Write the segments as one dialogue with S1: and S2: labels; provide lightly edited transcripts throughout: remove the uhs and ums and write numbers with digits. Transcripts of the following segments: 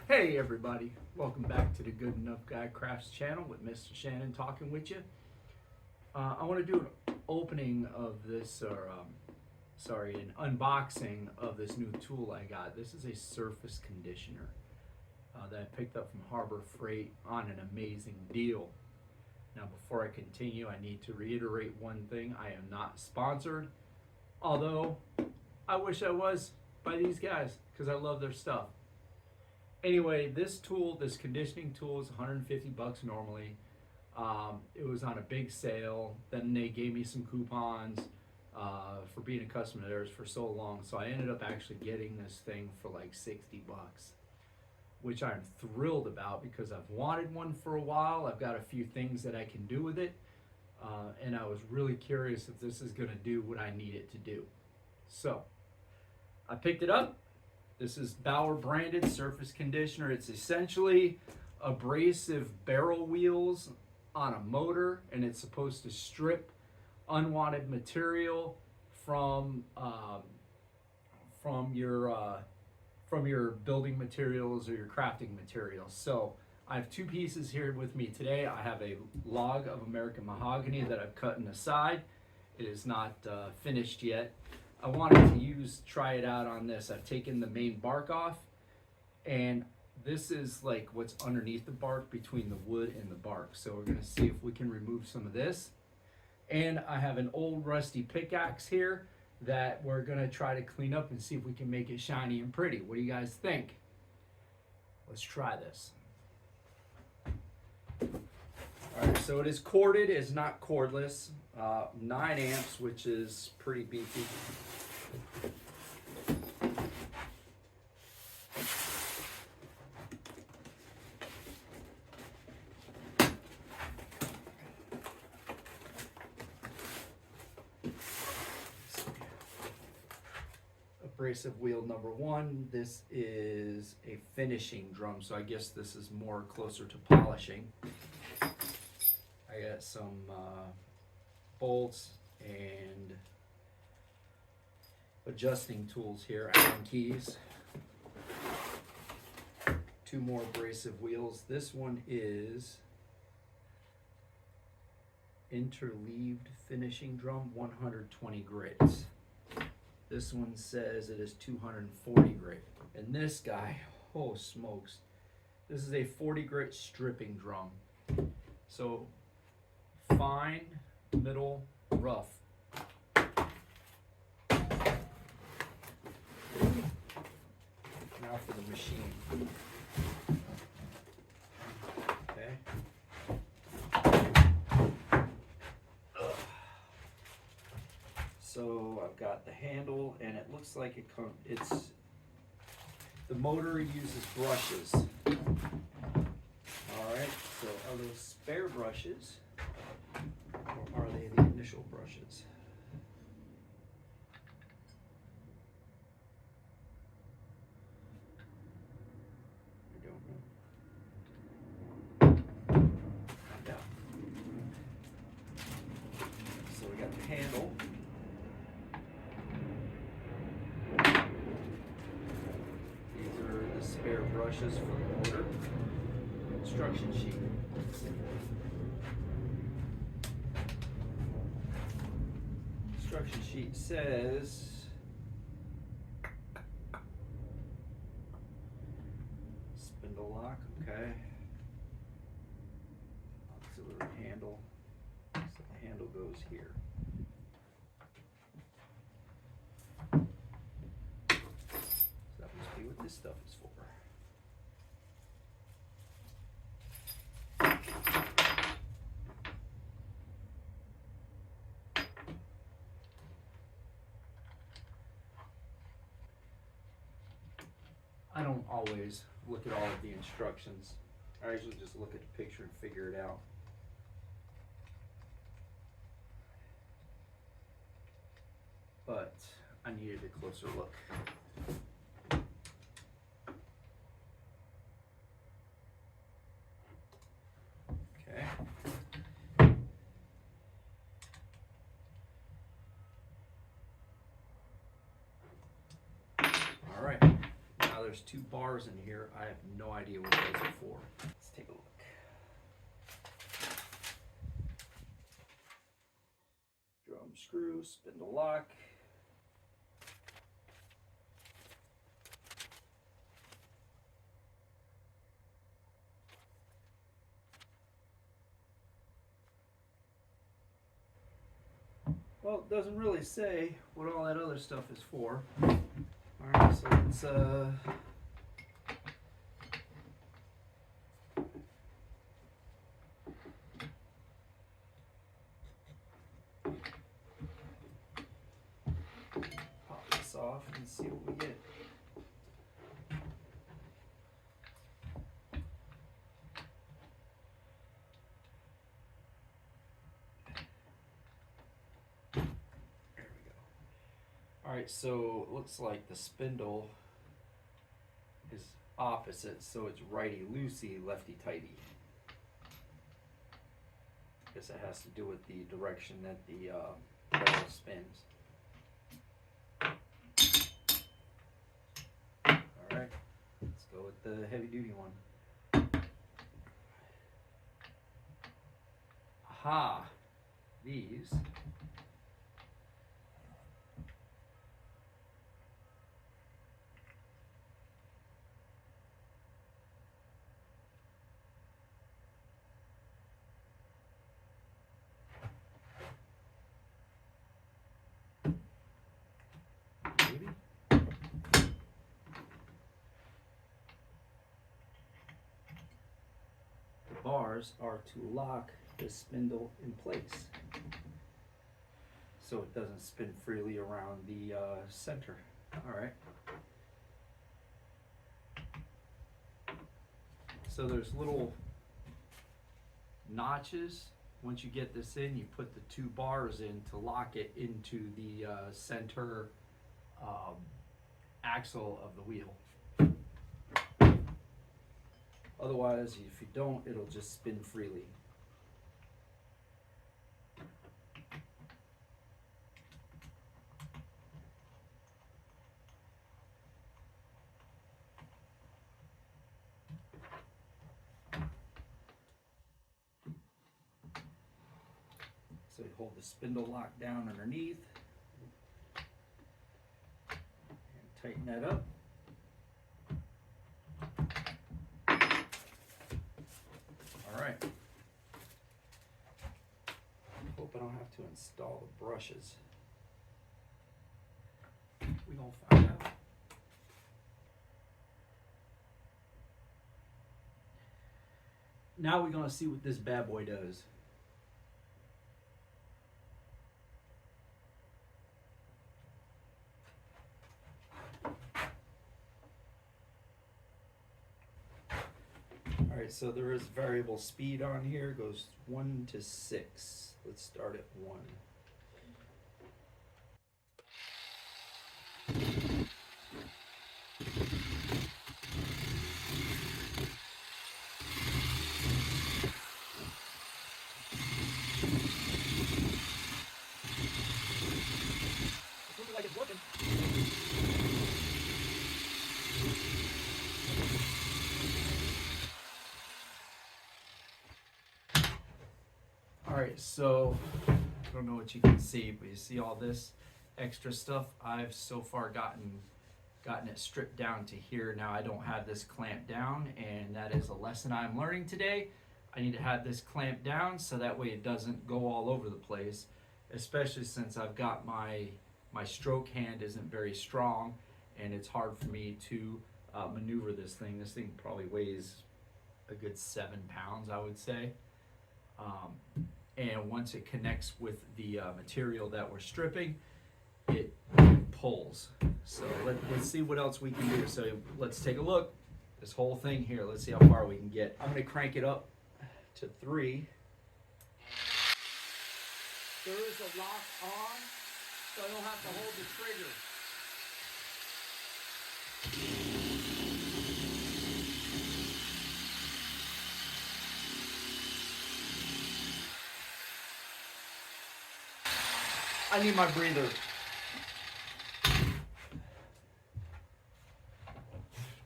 S1: Hey everybody, welcome back to the Good Enough Guy Crafts channel with Mr. Shannon talking with you. I want to do an opening of this, an unboxing of this new tool I got. This is a surface conditioner that I picked up from Harbor Freight on an amazing deal. Now before I continue, I need to reiterate one thing. I am not sponsored, although I wish I was by these guys because I love their stuff. Anyway, this conditioning tool is 150 bucks normally. It was on a big sale. Then they gave me some coupons for being a customer of theirs for so long. So I ended up actually getting this thing for like 60 bucks, which I'm thrilled about because I've wanted one for a while. I've got a few things that I can do with it. And I was really curious if this is going to do what I need it to do. So I picked it up. This is Bauer branded surface conditioner. It's essentially abrasive barrel wheels on a motor, and it's supposed to strip unwanted material from your building materials or your crafting materials. So I have two pieces here with me today. I have a log of American mahogany that I've cut in the side. It is not finished yet. I wanted to try it out on this. I've taken the main bark off, and this is like what's underneath the bark between the wood and the bark. So we're gonna see if we can remove some of this. And I have an old rusty pickaxe here that we're gonna try to clean up and see if we can make it shiny and pretty. What do you guys think? Let's try this. All right, so it is corded, it's not cordless. 9 amps, which is pretty beefy. Abrasive wheel number 1. This is a finishing drum, so I guess this is more closer to polishing. I got some bolts and adjusting tools here, Allen keys. 2 more abrasive wheels. This one is interleaved finishing drum, 120 grits. This one says it is 240 grit. And this guy, oh smokes, this is a 40 grit stripping drum. So fine, middle, rough. Now for the machine. Okay. So I've got the handle, and it looks like the motor uses brushes. All right, so are those spare brushes? Or are they the initial brushes? I don't know. Find out. So we got the handle. These are the spare brushes for the motor. Instruction sheet. Instruction sheet says spindle lock, okay. Auxiliary handle. So the handle goes here. So that must be what this stuff is for. I don't always look at all of the instructions. I usually just look at the picture and figure it out. But I needed a closer look. Okay. All right. Now there's 2 bars in here. I have no idea what those are for. Let's take a look. Drum screw, spindle lock. Well, it doesn't really say what all that other stuff is for. Alright, so let's pop this off and see what we get. Alright, so it looks like the spindle is opposite, so it's righty-loosey, lefty-tighty. I guess it has to do with the direction that the pedal spins. Alright, let's go with the heavy-duty one. Aha! These bars are to lock the spindle in place so it doesn't spin freely around the center. Alright. So there's little notches. Once you get this in, you put the 2 bars in to lock it into the center axle of the wheel. Otherwise, if you don't, it'll just spin freely. So you hold the spindle lock down underneath and tighten that up. Alright. Hope I don't have to install the brushes. We gonna find out. Now we're gonna see what this bad boy does. Alright, so there is variable speed on here. It goes 1 to 6. Let's start at 1. Looks like it's working. Alright, so I don't know what you can see, but you see all this extra stuff. I've so far gotten it stripped down to here. Now I don't have this clamped down, and that is a lesson I'm learning today. I need to have this clamped down so that way it doesn't go all over the place, especially since I've got my stroke hand isn't very strong, and it's hard for me to maneuver this thing. This thing probably weighs a good 7 pounds, I would say. And once it connects with the material that we're stripping, it pulls. So let's see what else we can do. So let's take a look. This whole thing here, let's see how far we can get. I'm gonna crank it up to 3. There is a lock on, so I don't have to hold the trigger. I need my breather.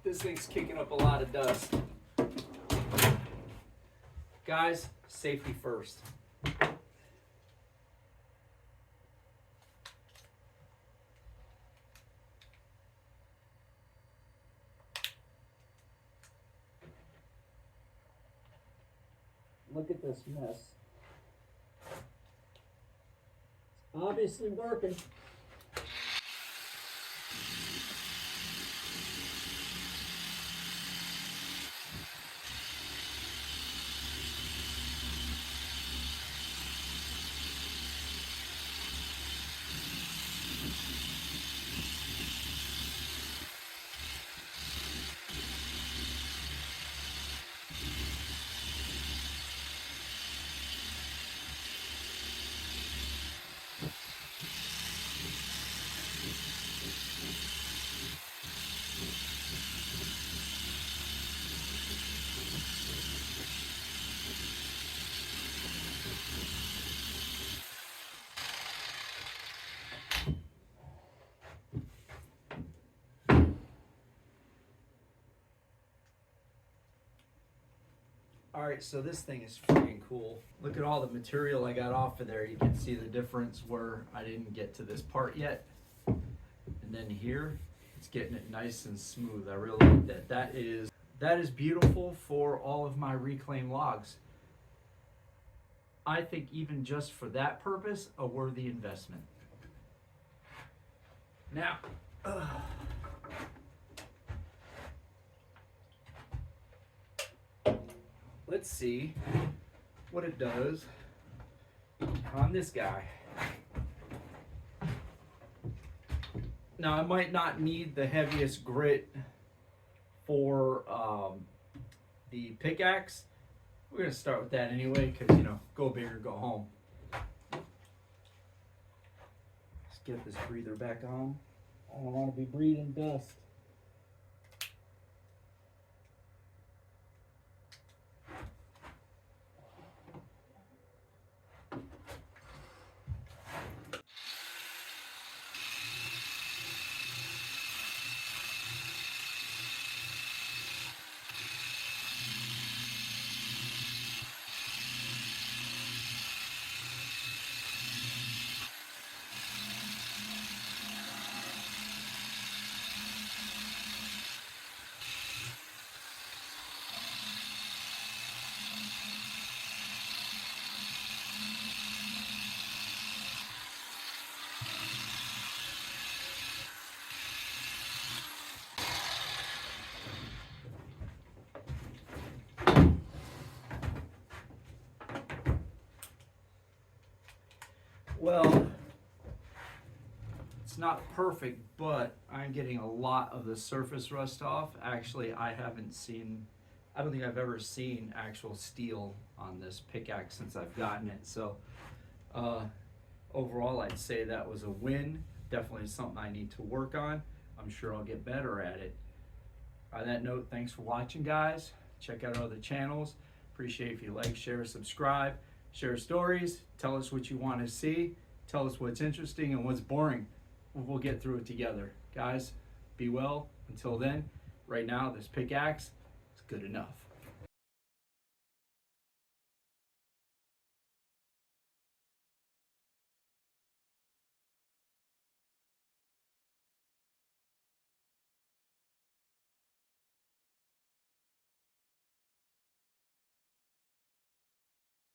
S1: This thing's kicking up a lot of dust. Guys, safety first. Look at this mess. It's obviously working. Alright, so this thing is freaking cool. Look at all the material I got off of there. You can see the difference where I didn't get to this part yet. And then here, it's getting it nice and smooth. I really like that. That is beautiful for all of my reclaimed logs. I think even just for that purpose, a worthy investment. Now, let's see what it does on this guy. Now, I might not need the heaviest grit for the pickaxe. We're going to start with that anyway because, you know, go big or go home. Let's get this breather back on. I don't want to be breathing dust. Well, it's not perfect, but I'm getting a lot of the surface rust off. Actually, I don't think I've ever seen actual steel on this pickaxe since I've gotten it. So overall, I'd say that was a win. Definitely something I need to work on. I'm sure I'll get better at it. On that note, thanks for watching, guys. Check out our other channels. Appreciate if you like, share, subscribe. Share stories, tell us what you want to see, tell us what's interesting and what's boring. We'll get through it together. Guys, be well. Until then, right now, this pickaxe is good enough.